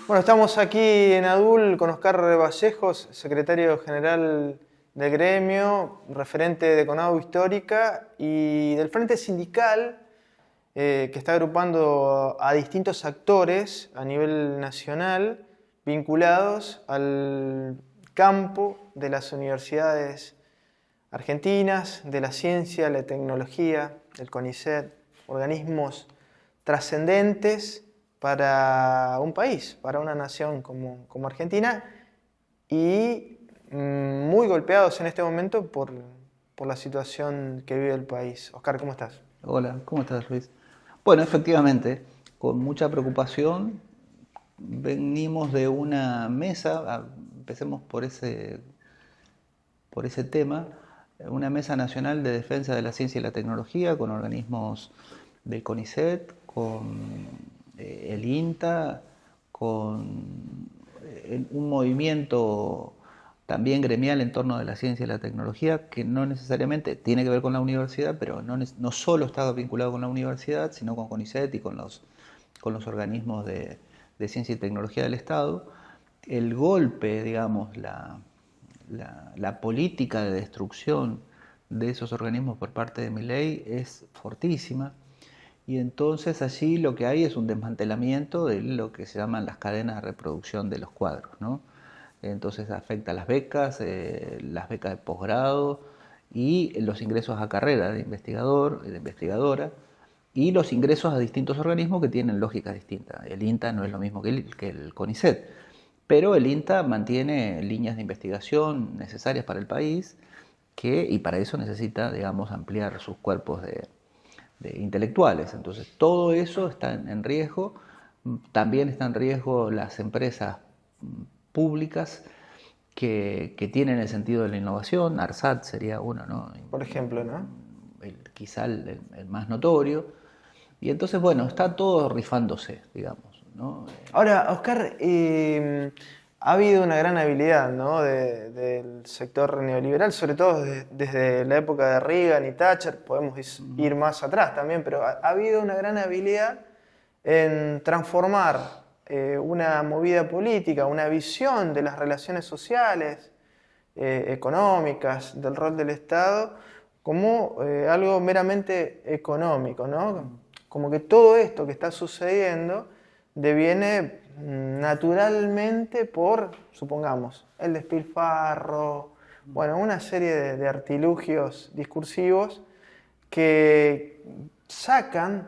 Bueno, estamos aquí en ADUL con Oscar Vallejos, secretario general del gremio, referente de CONADU Histórica y del Frente Sindical, que está agrupando a distintos actores a nivel nacional vinculados al campo de las universidades argentinas, de la ciencia, la tecnología, el CONICET, organismos trascendentes para un país, para una nación como Argentina, y muy golpeados en este momento por la situación que vive el país. Oscar, ¿cómo estás? Hola, ¿cómo estás, Luis? Bueno, efectivamente, con mucha preocupación venimos de una mesa, empecemos por ese tema, una mesa nacional de defensa de la ciencia y la tecnología con organismos del CONICET, con el INTA, con un movimiento también gremial en torno de la ciencia y la tecnología, que no necesariamente tiene que ver con la universidad, pero no solo está vinculado con la universidad, sino con CONICET y con los organismos de ciencia y tecnología del Estado. El golpe, digamos, la política de destrucción de esos organismos por parte de Milei es fortísima. Y entonces allí lo que hay es un desmantelamiento de lo que se llaman las cadenas de reproducción de los cuadros, ¿no? Entonces afecta a las becas de posgrado y los ingresos a carrera de investigador, de investigadora, y los ingresos a distintos organismos que tienen lógicas distintas. El INTA no es lo mismo que el CONICET, pero el INTA mantiene líneas de investigación necesarias para el país y para eso necesita, digamos, ampliar sus cuerpos de intelectuales. Entonces todo eso está en riesgo. También están en riesgo las empresas públicas que tienen el sentido de la innovación. ARSAT sería uno, ¿no? Por ejemplo, ¿no? Quizá el más notorio. Y entonces, bueno, está todo rifándose, digamos, ¿no? Ahora, Oscar, ha habido una gran habilidad, ¿no?, del sector neoliberal, sobre todo desde la época de Reagan y Thatcher. Podemos ir más atrás también, pero ha habido una gran habilidad en transformar una movida política, una visión de las relaciones sociales, económicas, del rol del Estado, como algo meramente económico, ¿no? Como que todo esto que está sucediendo deviene naturalmente por, supongamos, el despilfarro, bueno, una serie de artilugios discursivos que sacan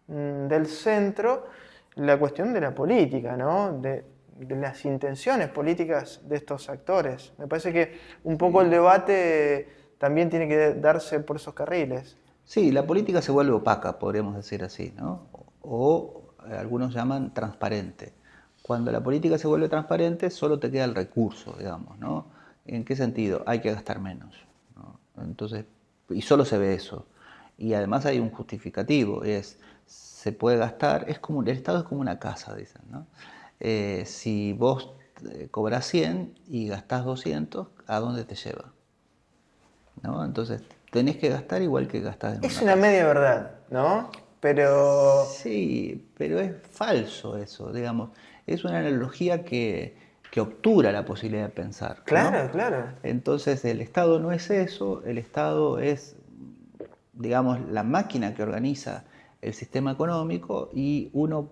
del centro la cuestión de la política, ¿no? De las intenciones políticas de estos actores. Me parece que un poco el debate también tiene que darse por esos carriles. Sí, la política se vuelve opaca, podríamos decir así, ¿no? O algunos llaman transparente. Cuando la política se vuelve transparente, solo te queda el recurso, digamos, ¿no? ¿En qué sentido? Hay que gastar menos, ¿no? Entonces, y solo se ve eso. Y además hay un justificativo, se puede gastar, el Estado es como una casa, dicen, ¿no? Si vos cobrás 100 y gastás 200, ¿a dónde te lleva? ¿No? Entonces, tenés que gastar igual que gastás en Es una una casa. media verdad, ¿no? Pero Sí, pero es falso eso, digamos. Es una analogía que obtura la posibilidad de pensar, ¿no? claro, claro. Entonces, el Estado no es eso, el Estado es, digamos, la máquina que organiza el sistema económico y uno,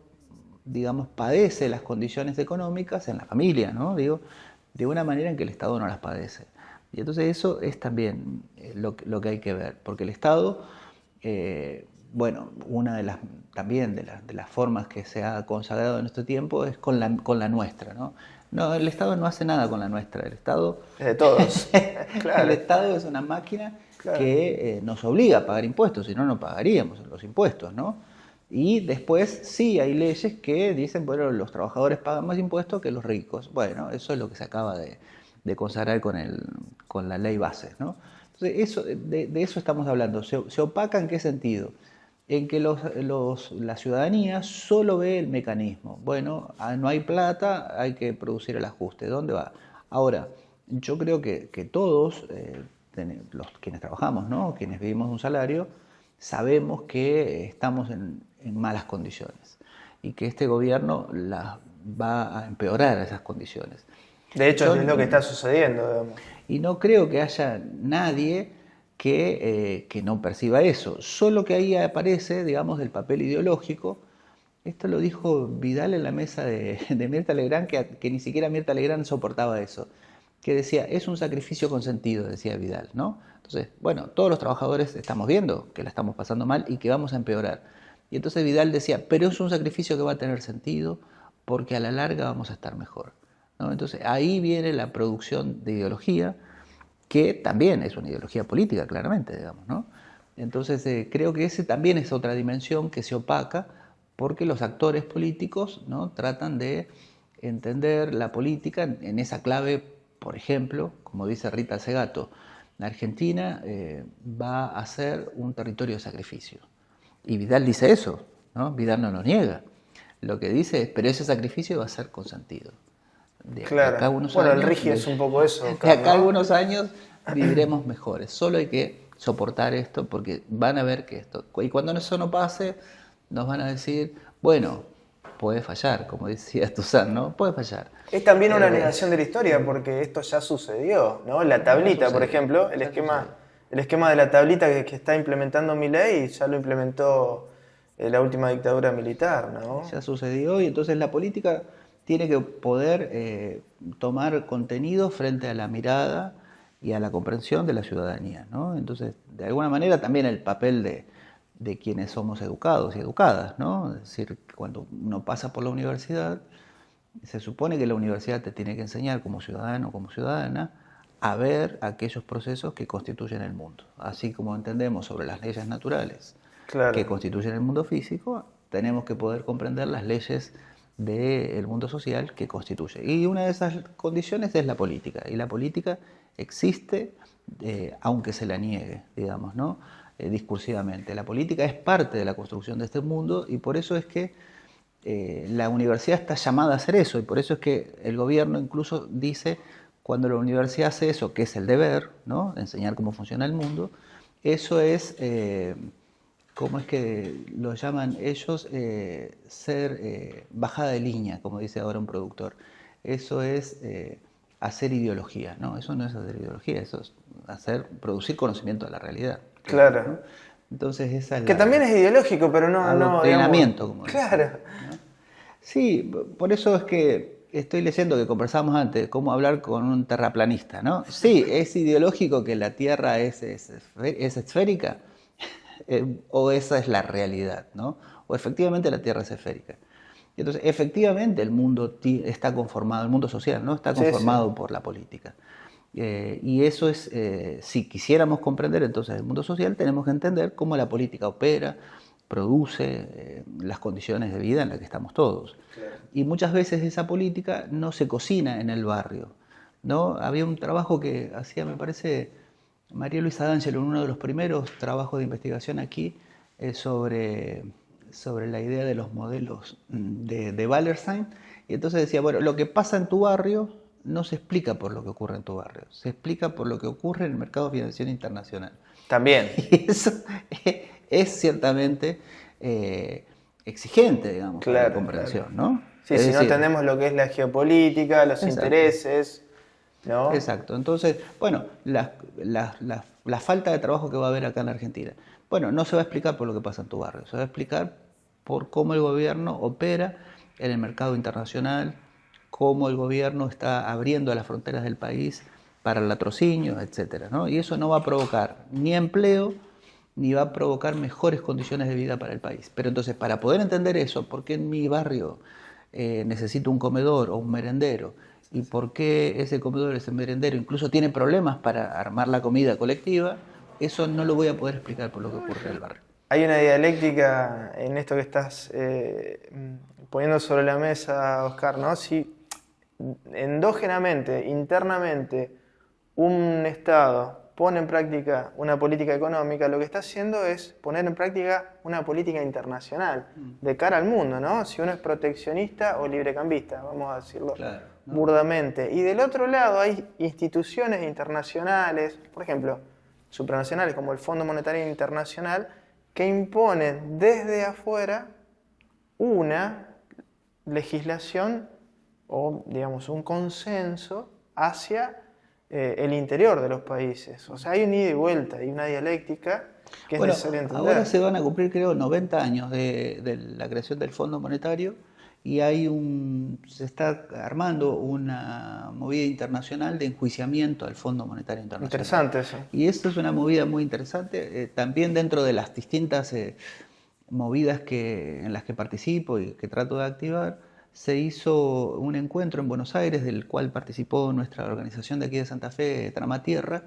digamos, padece las condiciones económicas en la familia, ¿no? Digo, de una manera en que el Estado no las padece. Y entonces eso es también lo que hay que ver, porque el Estado, bueno, una de las también de las formas que se ha consagrado en este tiempo es con la nuestra, ¿no? No, el Estado no hace nada con la nuestra, Es de todos. el Claro, Estado es una máquina claro. que nos obliga a pagar impuestos, si no, no pagaríamos los impuestos, ¿no? Y después sí hay leyes que dicen, bueno, los trabajadores pagan más impuestos que los ricos. Bueno, eso es lo que se acaba de consagrar con la ley base, ¿no? Entonces, de eso estamos hablando. ¿Se opaca en qué sentido? En que la ciudadanía solo ve el mecanismo. Bueno, no hay plata, hay que producir el ajuste. ¿Dónde va? Ahora, yo creo que todos, quienes trabajamos, ¿no?, quienes vivimos de un salario, sabemos que estamos en malas condiciones y que este gobierno las va a empeorar esas condiciones. De hecho, es lo que está sucediendo, digamos. Y no creo que haya nadie que no perciba eso, solo que ahí aparece, digamos, el papel ideológico. Esto lo dijo Vidal en la mesa de Mirta Legrand, que ni siquiera Mirta Legrand soportaba eso, que decía, es un sacrificio consentido, decía Vidal, ¿no? Entonces, bueno, todos los trabajadores estamos viendo que la estamos pasando mal y que vamos a empeorar. Y entonces Vidal decía, pero es un sacrificio que va a tener sentido porque a la larga vamos a estar mejor, ¿no? Entonces ahí viene la producción de ideología, que también es una ideología política, claramente, digamos, ¿no? Entonces creo que ese también es otra dimensión que se opaca porque los actores políticos, ¿no?, tratan de entender la política en esa clave. Por ejemplo, como dice Rita Segato, la Argentina va a ser un territorio de sacrificio. Y Vidal dice eso, ¿no? Vidal no lo niega. Lo que dice es, pero ese sacrificio va a ser consentido. Claro. Bueno, el RIGI es un poco eso. De acá a algunos años viviremos mejores. Solo hay que soportar esto porque van a ver que esto... Y cuando eso no pase, nos van a decir, bueno, puede fallar, como decía Toussaint, ¿no? Puede fallar. Es también una negación de la historia porque esto ya sucedió, ¿no? La tablita, por ejemplo, el esquema de la tablita que está implementando Milei ya lo implementó la última dictadura militar, ¿no? Ya sucedió y entonces la política tiene que poder tomar contenido frente a la mirada y a la comprensión de la ciudadanía, ¿no? Entonces, de alguna manera también el papel de quienes somos educados y educadas, ¿no? Es decir, cuando uno pasa por la universidad, se supone que la universidad te tiene que enseñar como ciudadano o como ciudadana a ver aquellos procesos que constituyen el mundo. Así como entendemos sobre las leyes naturales que constituyen el mundo físico, tenemos que poder comprender las leyes del mundo social que constituye. Y una de esas condiciones es la política. Y la política existe aunque se la niegue, digamos, ¿no? Discursivamente. La política es parte de la construcción de este mundo y por eso es que la universidad está llamada a hacer eso y por eso es que el gobierno incluso dice, cuando la universidad hace eso, que es el deber, ¿no?, enseñar cómo funciona el mundo, eso es, ¿cómo es que lo llaman ellos? Ser bajada de línea, como dice ahora un productor. Eso es hacer ideología, ¿no? Eso no es hacer ideología, eso es producir conocimiento de la realidad. Claro. ¿No? Entonces esa es que también es ideológico, pero no... Adoctrinamiento, como claro. decía, ¿no? Sí, por eso es que estoy leyendo que conversábamos antes, cómo hablar con un terraplanista, ¿no? Sí, es ideológico que la Tierra es esférica, o esa es la realidad, ¿no? O efectivamente la Tierra es esférica. Entonces, efectivamente el mundo está conformado, el mundo social, ¿no?, está conformado por la política. Y eso es, si quisiéramos comprender entonces el mundo social, tenemos que entender cómo la política opera, produce las condiciones de vida en las que estamos todos. Claro. Y muchas veces esa política no se cocina en el barrio, ¿no? Había un trabajo que hacía, me parece, María Luisa D'Angelo, en uno de los primeros trabajos de investigación aquí, sobre la idea de los modelos de Wallerstein, y entonces decía, bueno, lo que pasa en tu barrio no se explica por lo que ocurre en tu barrio, se explica por lo que ocurre en el mercado financiero internacional. También. Y eso es ciertamente exigente, digamos, para la comprensión, claro, ¿no? Sí, si no entendemos lo que es la geopolítica, los intereses, ¿no? Exacto. Entonces, bueno, la falta de trabajo que va a haber acá en la Argentina, bueno, no se va a explicar por lo que pasa en tu barrio, se va a explicar por cómo el gobierno opera en el mercado internacional, cómo el gobierno está abriendo las fronteras del país para el latrocinio, etcétera, ¿no? Y eso no va a provocar ni empleo, ni va a provocar mejores condiciones de vida para el país. Pero entonces, para poder entender eso, ¿por qué en mi barrio necesito un comedor o un merendero? ¿Y por qué ese comedor, ese merendero, incluso tiene problemas para armar la comida colectiva? Eso no lo voy a poder explicar por lo que ocurre en el barrio. Hay una dialéctica en esto que estás poniendo sobre la mesa, Oscar, ¿no? Si endógenamente, internamente, un Estado pone en práctica una política económica, lo que está haciendo es poner en práctica una política internacional de cara al mundo, ¿no? Si uno es proteccionista o librecambista, vamos a decirlo burdamente. Y del otro lado hay instituciones internacionales, por ejemplo, supranacionales como el Fondo Monetario Internacional, que impone desde afuera una legislación o, digamos, un consenso hacia el interior de los países. O sea, hay un ida y vuelta y una dialéctica que es necesaria entender. Ahora se van a cumplir, creo, 90 años de la creación del Fondo Monetario y se está armando una movida internacional de enjuiciamiento al Fondo Monetario Internacional. Interesante eso. Y esto es una movida muy interesante, también dentro de las distintas movidas en las que participo y que trato de activar. Se hizo un encuentro en Buenos Aires, del cual participó nuestra organización de aquí de Santa Fe, Tramatierra,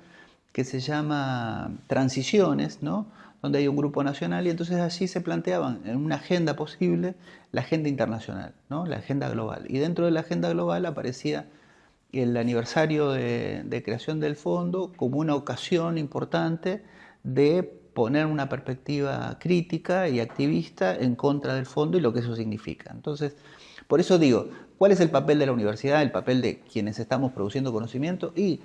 que se llama Transiciones, ¿no? Donde hay un grupo nacional y entonces allí se planteaban en una agenda posible la agenda internacional, ¿no? La agenda global. Y dentro de la agenda global aparecía el aniversario de creación del fondo como una ocasión importante de poner una perspectiva crítica y activista en contra del fondo y lo que eso significa. Entonces, por eso digo, ¿cuál es el papel de la universidad, el papel de quienes estamos produciendo conocimiento? Y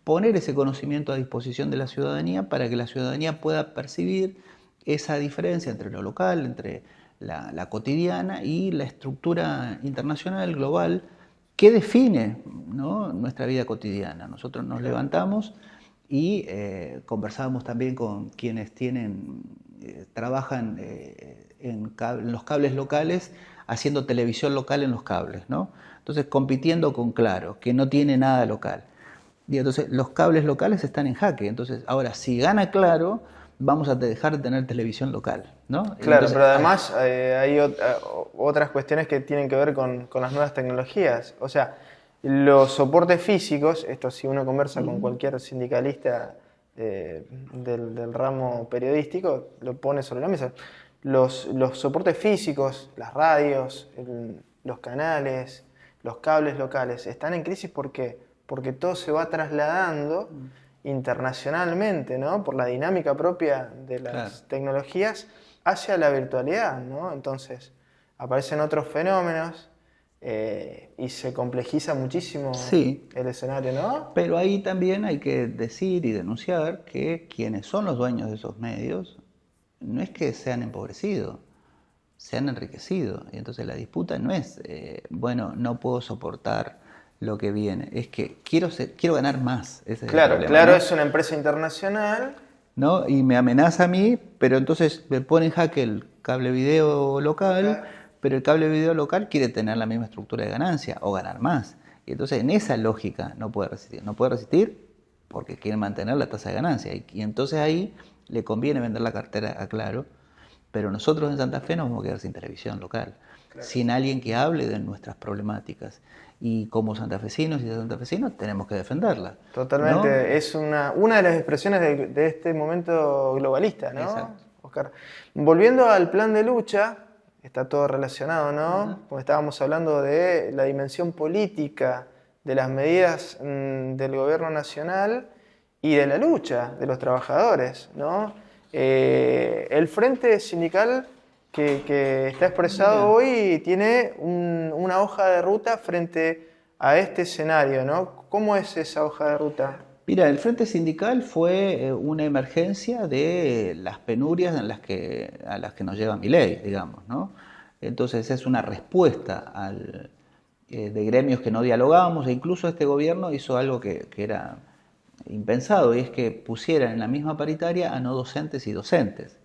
poner ese conocimiento a disposición de la ciudadanía para que la ciudadanía pueda percibir esa diferencia entre lo local, entre la cotidiana y la estructura internacional, global, que define, ¿no?, nuestra vida cotidiana. Nosotros nos levantamos y conversábamos también con quienes trabajan en los cables locales, haciendo televisión local en los cables, ¿no? Entonces, compitiendo con Claro, que no tiene nada local. Y entonces, los cables locales están en jaque. Entonces, ahora, si gana Claro, vamos a dejar de tener televisión local, ¿no? Claro, entonces, pero además hay otras cuestiones que tienen que ver con las nuevas tecnologías. O sea, los soportes físicos, esto si uno conversa con cualquier sindicalista del ramo periodístico, lo pone sobre la mesa. Los soportes físicos, las radios, los canales, los cables locales, están en crisis porque todo se va trasladando internacionalmente, ¿no? Por la dinámica propia de las tecnologías hacia la virtualidad, ¿no? Entonces aparecen otros fenómenos y se complejiza muchísimo el escenario, ¿no? Pero ahí también hay que decir y denunciar que quienes son los dueños de esos medios no es que se han empobrecido, se han enriquecido. Y entonces la disputa no es, bueno, no puedo soportar lo que viene, es que quiero ganar más. Ese es el problema, Claro, ¿no? es una empresa internacional, ¿no? Y me amenaza a mí, pero entonces me pone en jaque el cable video local, pero el cable video local quiere tener la misma estructura de ganancia o ganar más. Y entonces en esa lógica no puede resistir. No puede resistir porque quiere mantener la tasa de ganancia. Y entonces ahí le conviene vender la cartera a Claro, pero nosotros en Santa Fe nos vamos a quedar sin televisión local, sin alguien que hable de nuestras problemáticas. Y como santafesinos y santafesinos tenemos que defenderla. Totalmente, ¿no? es una de las expresiones de este momento globalista, ¿no? Exacto. Oscar. Volviendo al plan de lucha, está todo relacionado, ¿no? Como estábamos hablando de la dimensión política de las medidas del gobierno nacional y de la lucha de los trabajadores, ¿no? El frente sindical que está expresado hoy tiene una hoja de ruta frente a este escenario, ¿no? ¿Cómo es esa hoja de ruta? Mira, el Frente Sindical fue una emergencia de las penurias a las que nos lleva Milei, digamos, ¿no? Entonces es una respuesta de gremios que no dialogábamos, e incluso este gobierno hizo algo que era impensado, y es que pusieran en la misma paritaria a no docentes y docentes.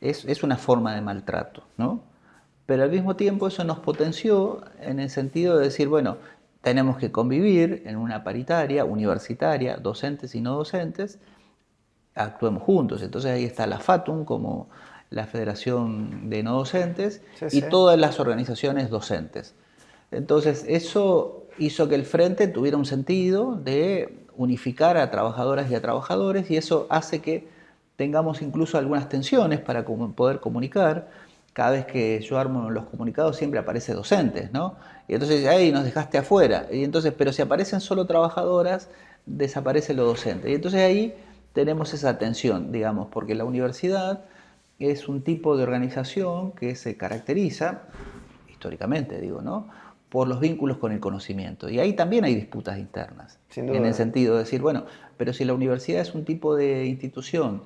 Es una forma de maltrato, ¿no? Pero al mismo tiempo eso nos potenció en el sentido de decir, bueno, tenemos que convivir en una paritaria universitaria, docentes y no docentes, actuemos juntos. Entonces ahí está la FATUM como la Federación de No Docentes y todas las organizaciones docentes. Entonces eso hizo que el Frente tuviera un sentido de unificar a trabajadoras y a trabajadores, y eso hace que tengamos incluso algunas tensiones para poder comunicar. Cada vez que yo armo los comunicados siempre aparece docentes, ¿no? Y entonces, ahí nos dejaste afuera. Y entonces, pero si aparecen solo trabajadoras, desaparece lo docente. Y entonces ahí tenemos esa tensión, digamos, porque la universidad es un tipo de organización que se caracteriza, históricamente digo, ¿no?, por los vínculos con el conocimiento. Y ahí también hay disputas internas. En el sentido de decir, bueno, pero si la universidad es un tipo de institución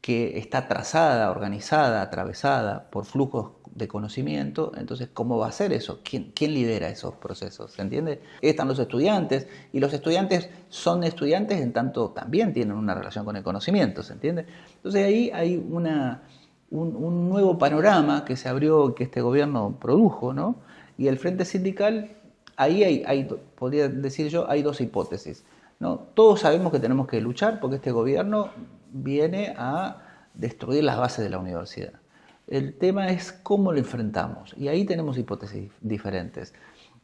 que está trazada, organizada, atravesada por flujos de conocimiento. Entonces, ¿cómo va a ser eso? ¿Quién lidera esos procesos? ¿Se entiende? Están los estudiantes, y los estudiantes son estudiantes en tanto también tienen una relación con el conocimiento, ¿se entiende? Entonces ahí hay un nuevo panorama que se abrió, que este gobierno produjo, ¿no? Y el Frente Sindical, ahí podría decir yo, hay dos hipótesis, ¿no? Todos sabemos que tenemos que luchar porque este gobierno viene a destruir las bases de la universidad. El tema es cómo lo enfrentamos, y ahí tenemos hipótesis diferentes.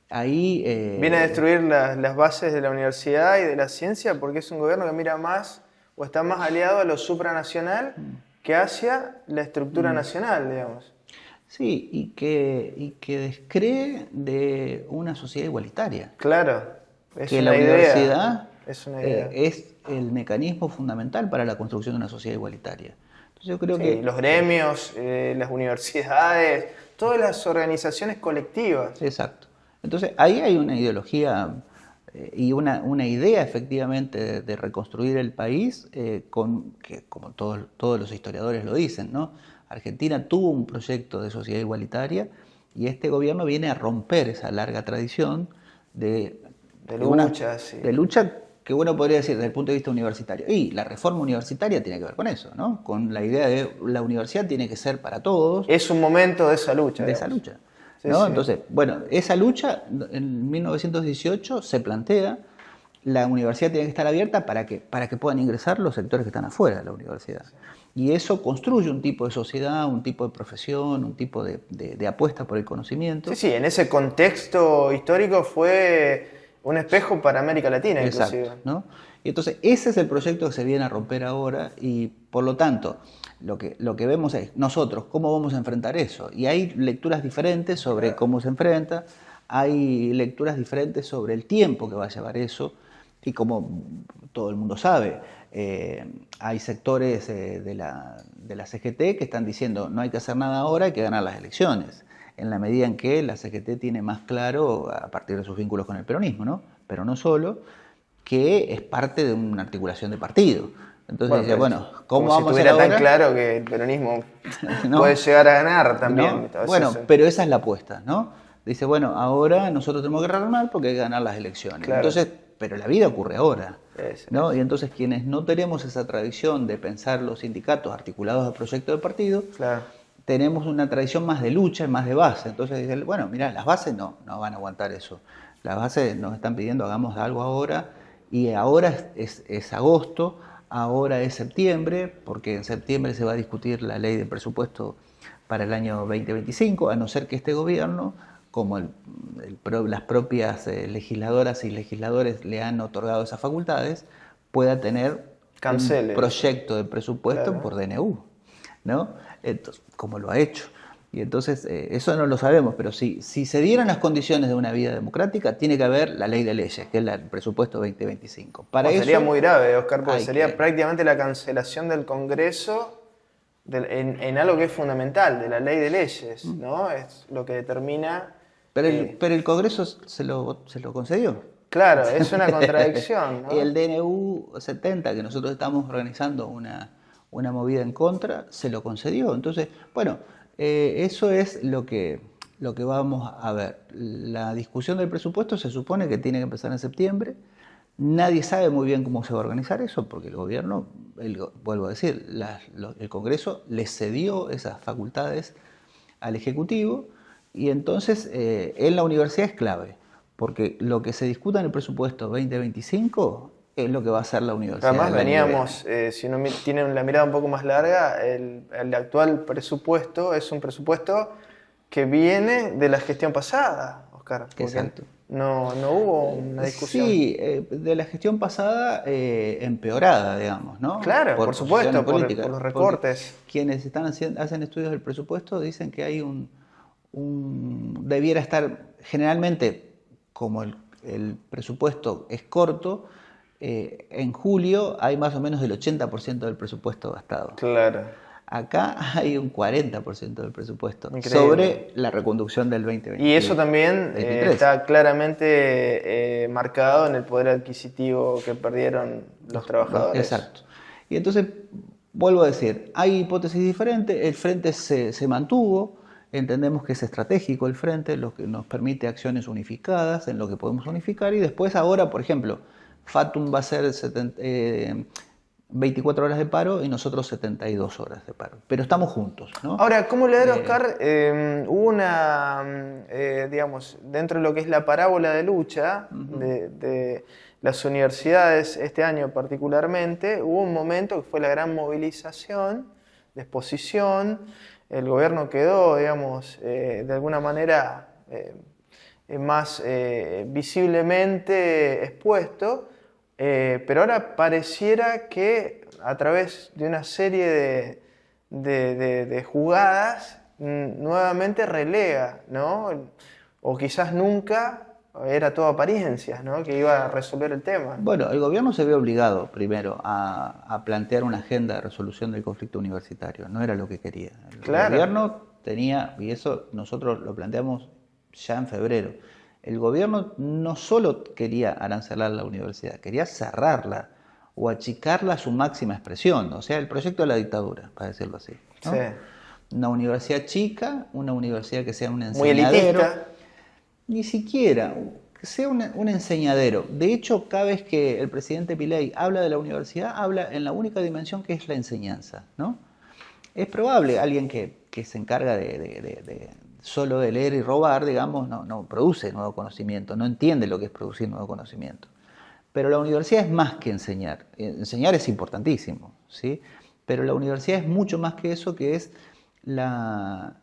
Ahí, viene a destruir las bases de la universidad y de la ciencia porque es un gobierno que mira más o está más aliado a lo supranacional que hacia la estructura nacional, digamos. Sí, y que descree de una sociedad igualitaria. Claro, es que una la idea. universidad Es una idea. es el mecanismo fundamental para la construcción de una sociedad igualitaria. Entonces yo creo Sí, que los gremios, las universidades, todas las organizaciones colectivas. exacto. Entonces ahí hay una ideología y una idea efectivamente de reconstruir el país, que como todos los historiadores lo dicen, ¿no? Argentina tuvo un proyecto de sociedad igualitaria y este gobierno viene a romper esa larga tradición de lucha, sí. de lucha que uno podría decir desde el punto de vista universitario. Y la reforma universitaria tiene que ver con eso, ¿no? Con la idea de la universidad tiene que ser para todos. Es un momento de esa lucha. De esa lucha. Sí, ¿no? sí. Entonces, bueno, esa lucha en 1918 se plantea, la universidad tiene que estar abierta para que puedan ingresar los sectores que están afuera de la universidad. Y eso construye un tipo de sociedad, un tipo de profesión, un tipo de apuesta por el conocimiento. Sí, sí, en ese contexto histórico fue un espejo para América Latina, exacto, inclusive. ¿no? Y entonces ese es el proyecto que se viene a romper ahora y por lo tanto lo que vemos es nosotros cómo vamos a enfrentar eso. Y hay lecturas diferentes sobre cómo se enfrenta, hay lecturas diferentes sobre el tiempo que va a llevar eso y como todo el mundo sabe, hay sectores de la CGT que están diciendo no hay que hacer nada ahora, hay que ganar las elecciones, en la medida en que la CGT tiene más claro, a partir de sus vínculos con el peronismo, ¿no? Pero no solo, que es parte de una articulación de partido. Entonces dice, bueno, ¿cómo como vamos si a hacer tuviera ahora? tan claro que el peronismo ¿No? puede llegar a ganar también. ¿No? Bueno, pero esa es la apuesta, ¿no? Dice, bueno, ahora nosotros tenemos que ganar porque hay que ganar las elecciones. Claro. Entonces, pero la vida ocurre ahora, Es. ¿no? Y entonces quienes no tenemos esa tradición de pensar los sindicatos articulados a proyectos de partido, Claro. tenemos una tradición más de lucha y más de base. Entonces dicen, bueno, mirá, las bases no van a aguantar eso. Las bases nos están pidiendo hagamos algo ahora, y ahora es agosto, ahora es septiembre, porque en septiembre se va a discutir la ley de presupuesto para el año 2025, a no ser que este gobierno, como las propias legisladoras y legisladores le han otorgado esas facultades, pueda tener un proyecto de presupuesto por DNU, ¿no? Entonces, como lo ha hecho. Y entonces, eso no lo sabemos, pero si se dieran las condiciones de una vida democrática, tiene que haber la ley de leyes, que es el presupuesto 2025. Para eso, sería muy grave, Oscar, porque sería prácticamente la cancelación del Congreso en algo que es fundamental, de la ley de leyes, ¿no? Es lo que determina... Pero el Congreso se lo concedió. Claro, es una contradicción, ¿no? Y el DNU 70, que nosotros estamos organizando una movida en contra, se lo concedió. Entonces, bueno, eso es lo que vamos a ver. La discusión del presupuesto se supone que tiene que empezar en septiembre. Nadie sabe muy bien cómo se va a organizar eso, porque el gobierno, vuelvo a decir, el Congreso le cedió esas facultades al Ejecutivo, y entonces en la universidad es clave, porque lo que se discuta en el presupuesto 2025 es lo que va a hacer la universidad. Además veníamos, si uno tiene la mirada un poco más larga, el actual presupuesto es un presupuesto que viene de la gestión pasada, Oscar. Exacto. No hubo una discusión. Sí, de la gestión pasada empeorada, digamos, ¿no? Claro, por supuesto, por los recortes. Porque quienes hacen estudios del presupuesto dicen que hay debiera estar, generalmente, como el presupuesto es corto, en julio hay más o menos el 80% del presupuesto gastado. Claro. Acá hay un 40% del presupuesto. Increíble. Sobre la reconducción del 2020. Y eso también está claramente marcado en el poder adquisitivo que perdieron los trabajadores. Exacto. Y entonces, vuelvo a decir, hay hipótesis diferentes, el frente se mantuvo, entendemos que es estratégico el frente, lo que nos permite acciones unificadas en lo que podemos unificar, y después ahora, por ejemplo, Fatum va a ser 24 horas de paro y nosotros 72 horas de paro. Pero estamos juntos, ¿no? Ahora, ¿cómo leer, Oscar? Hubo una, digamos, dentro de lo que es la parábola de lucha de las universidades este año particularmente, hubo un momento que fue la gran movilización, de exposición, el gobierno quedó, digamos, de alguna manera más visiblemente expuesto, pero ahora pareciera que a través de una serie de jugadas nuevamente relega, ¿no? O quizás nunca era todo apariencias, ¿no? Que iba a resolver el tema. Bueno, el gobierno se ve obligado primero a plantear una agenda de resolución del conflicto universitario. No era lo que quería. El gobierno tenía, y eso nosotros lo planteamos ya en febrero, el gobierno no solo quería arancelar la universidad, quería cerrarla o achicarla a su máxima expresión, o sea, el proyecto de la dictadura, para decirlo así, ¿no? Sí. Una universidad chica, una universidad que sea un Muy enseñadero. elitista. Ni siquiera, que sea un enseñadero. De hecho, cada vez que el presidente Milei habla de la universidad, habla en la única dimensión que es la enseñanza, ¿no? Es probable alguien que se encarga solo de leer y robar, digamos, no produce nuevo conocimiento, no entiende lo que es producir nuevo conocimiento. Pero la universidad es más que enseñar. Enseñar es importantísimo, ¿sí? Pero la universidad es mucho más que eso, que es la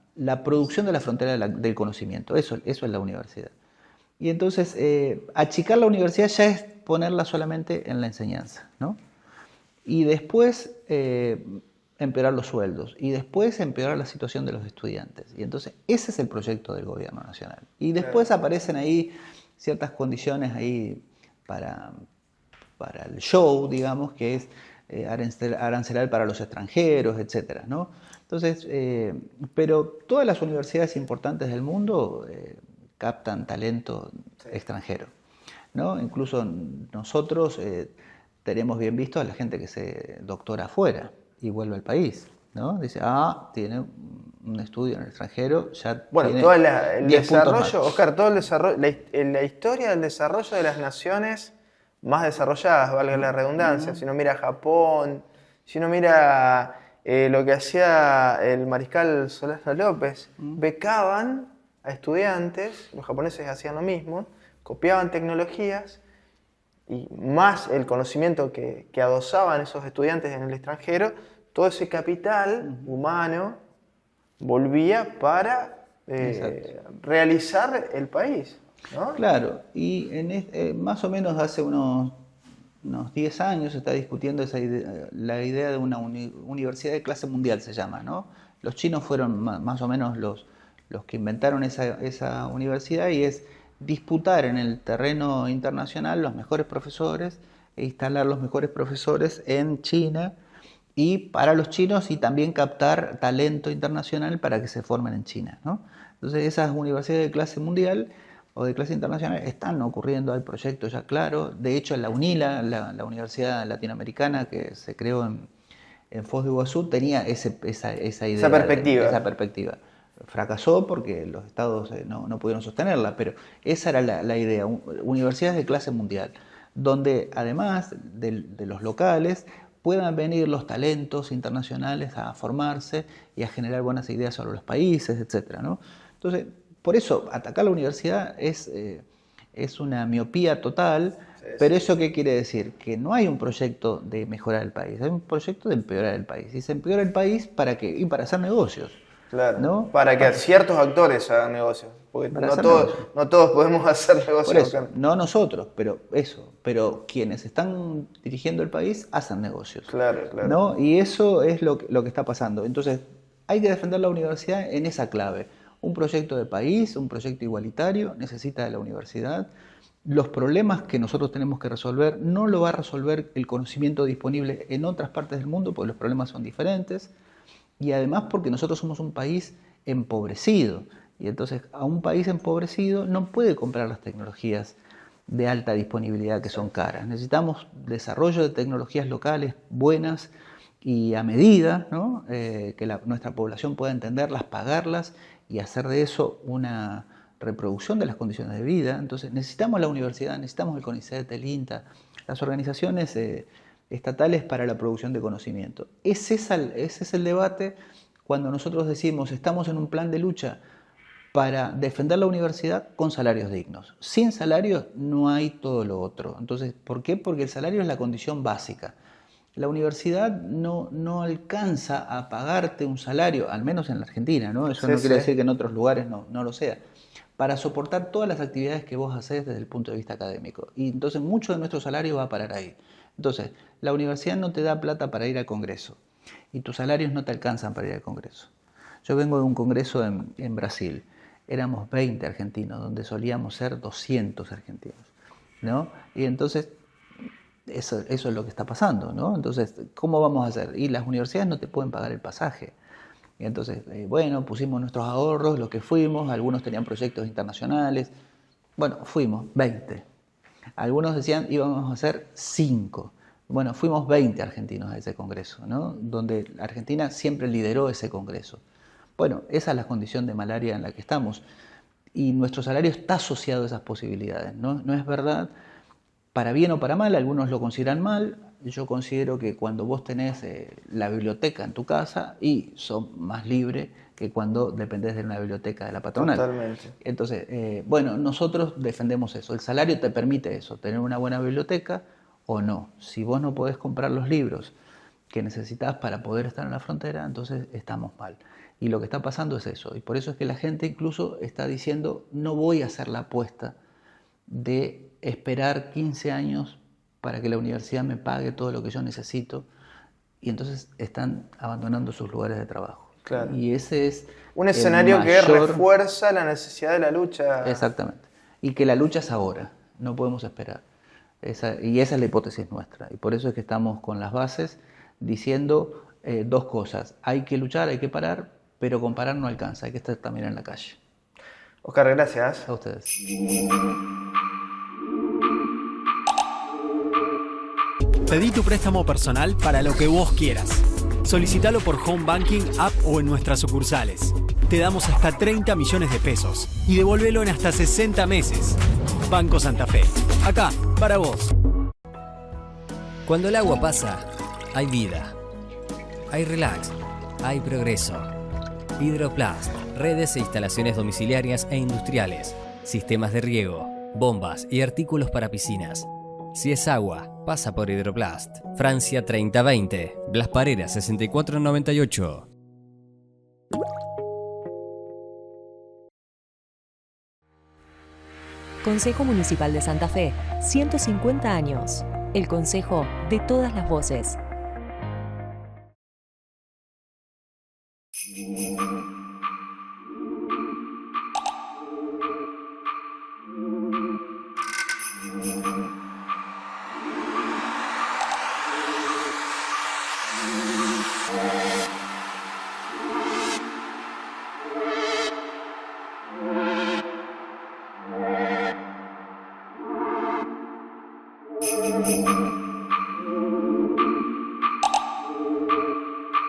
producción de la frontera del conocimiento. Eso es la universidad. Y entonces, achicar la universidad ya es ponerla solamente en la enseñanza, ¿no? Y después empeorar los sueldos, y después empeorar la situación de los estudiantes. Y entonces ese es el proyecto del gobierno nacional. Y después aparecen ahí ciertas condiciones ahí para el show, digamos, que es arancelar para los extranjeros, etcétera, ¿no? Entonces, pero todas las universidades importantes del mundo captan talento extranjero, ¿no? Incluso nosotros tenemos bien visto a la gente que se doctora afuera y vuelve al país, ¿no? Dice, tiene un estudio en el extranjero, ya bueno, tiene todo el 10 puntos más. desarrollo, Oscar, todo el desarrollo, la historia del desarrollo de las naciones más desarrolladas, valga la redundancia, si uno mira Japón, si uno mira lo que hacía el mariscal Solano López, becaban a estudiantes, los japoneses hacían lo mismo, copiaban tecnologías y más el conocimiento que adosaban esos estudiantes en el extranjero, todo ese capital humano volvía para realizar el país, ¿no? Claro, y más o menos hace unos 10 años se está discutiendo la idea de una universidad de clase mundial, se llama, ¿no? Los chinos fueron más o menos los que inventaron esa universidad, y es disputar en el terreno internacional los mejores profesores e instalar los mejores profesores en China y para los chinos, y también captar talento internacional para que se formen en China, ¿no? Entonces esas universidades de clase mundial o de clase internacional están ocurriendo, hay proyectos ya claros. De hecho, la UNILA, la Universidad Latinoamericana que se creó en Foz de Iguazú, tenía esa idea, esa perspectiva. Fracasó porque los estados no pudieron sostenerla, pero esa era la idea, universidades de clase mundial, donde además de los locales puedan venir los talentos internacionales a formarse y a generar buenas ideas sobre los países, etcétera, ¿no? Entonces, por eso atacar la universidad es una miopía total. Pero ¿eso qué quiere decir? Que no hay un proyecto de mejorar el país, hay un proyecto de empeorar el país. Y se empeora el país ¿para qué? Y para hacer negocios. Claro, ¿no? Para que ciertos actores hagan negocios, porque no todos podemos hacer negocios. Por eso, no nosotros, pero quienes están dirigiendo el país hacen negocios. Claro. ¿no? Y eso es lo que está pasando. Entonces, hay que defender la universidad en esa clave. Un proyecto de país, un proyecto igualitario, necesita de la universidad. Los problemas que nosotros tenemos que resolver no lo va a resolver el conocimiento disponible en otras partes del mundo, porque los problemas son diferentes. Y además porque nosotros somos un país empobrecido. Y entonces a un país empobrecido no puede comprar las tecnologías de alta disponibilidad que son caras. Necesitamos desarrollo de tecnologías locales buenas y a medida, ¿no? Que nuestra población pueda entenderlas, pagarlas y hacer de eso una reproducción de las condiciones de vida. Entonces necesitamos la universidad, necesitamos el CONICET, el INTA, las organizaciones estatales para la producción de conocimiento. Ese es el debate cuando nosotros decimos estamos en un plan de lucha para defender la universidad con salarios dignos. Sin salarios no hay todo lo otro. Entonces, ¿por qué? Porque el salario es la condición básica. La universidad no alcanza a pagarte un salario, al menos en la Argentina, ¿no? Eso no quiere decir que en otros lugares no lo sea, para soportar todas las actividades que vos hacés desde el punto de vista académico. Y entonces mucho de nuestro salario va a parar ahí. Entonces, la universidad no te da plata para ir al Congreso y tus salarios no te alcanzan para ir al Congreso. Yo vengo de un congreso en Brasil. Éramos 20 argentinos, donde solíamos ser 200 argentinos, ¿no? Y entonces, eso es lo que está pasando, ¿no? Entonces, ¿cómo vamos a hacer? Y las universidades no te pueden pagar el pasaje. Y entonces, bueno, pusimos nuestros ahorros, los que fuimos, algunos tenían proyectos internacionales. Bueno, fuimos 20. Algunos decían íbamos a hacer 5. Bueno, fuimos 20 argentinos a ese congreso, ¿no? Donde Argentina siempre lideró ese congreso. Bueno, esa es la condición de malaria en la que estamos. Y nuestro salario está asociado a esas posibilidades, ¿no? No es verdad, para bien o para mal, algunos lo consideran mal. Yo considero que cuando vos tenés la biblioteca en tu casa y sos más libre que cuando dependés de una biblioteca de la patronal. Totalmente. Entonces, bueno, nosotros defendemos eso. El salario te permite eso, tener una buena biblioteca o no. Si vos no podés comprar los libros que necesitas para poder estar en la frontera, entonces estamos mal. Y lo que está pasando es eso. Y por eso es que la gente incluso está diciendo, no voy a hacer la apuesta de esperar 15 años para que la universidad me pague todo lo que yo necesito. Y entonces están abandonando sus lugares de trabajo. Claro. Y ese es un escenario que refuerza la necesidad de la lucha. Exactamente. Y que la lucha es ahora. No podemos esperar. Y esa es la hipótesis nuestra. Y por eso es que estamos con las bases diciendo dos cosas. Hay que luchar, hay que parar, pero con parar no alcanza. Hay que estar también en la calle. Oscar, gracias. A ustedes. Pedí tu préstamo personal para lo que vos quieras. Solicítalo por Home Banking, app o en nuestras sucursales. Te damos hasta 30 millones de pesos y devuélvelo en hasta 60 meses. Banco Santa Fe. Acá, para vos. Cuando el agua pasa, hay vida. Hay relax. Hay progreso. Hidroplast. Redes e instalaciones domiciliarias e industriales. Sistemas de riego. Bombas y artículos para piscinas. Si es agua, pasa por Hidroplast. Francia 3020. Blas Parera 6498. Consejo Municipal de Santa Fe, 150 años. El consejo de todas las voces.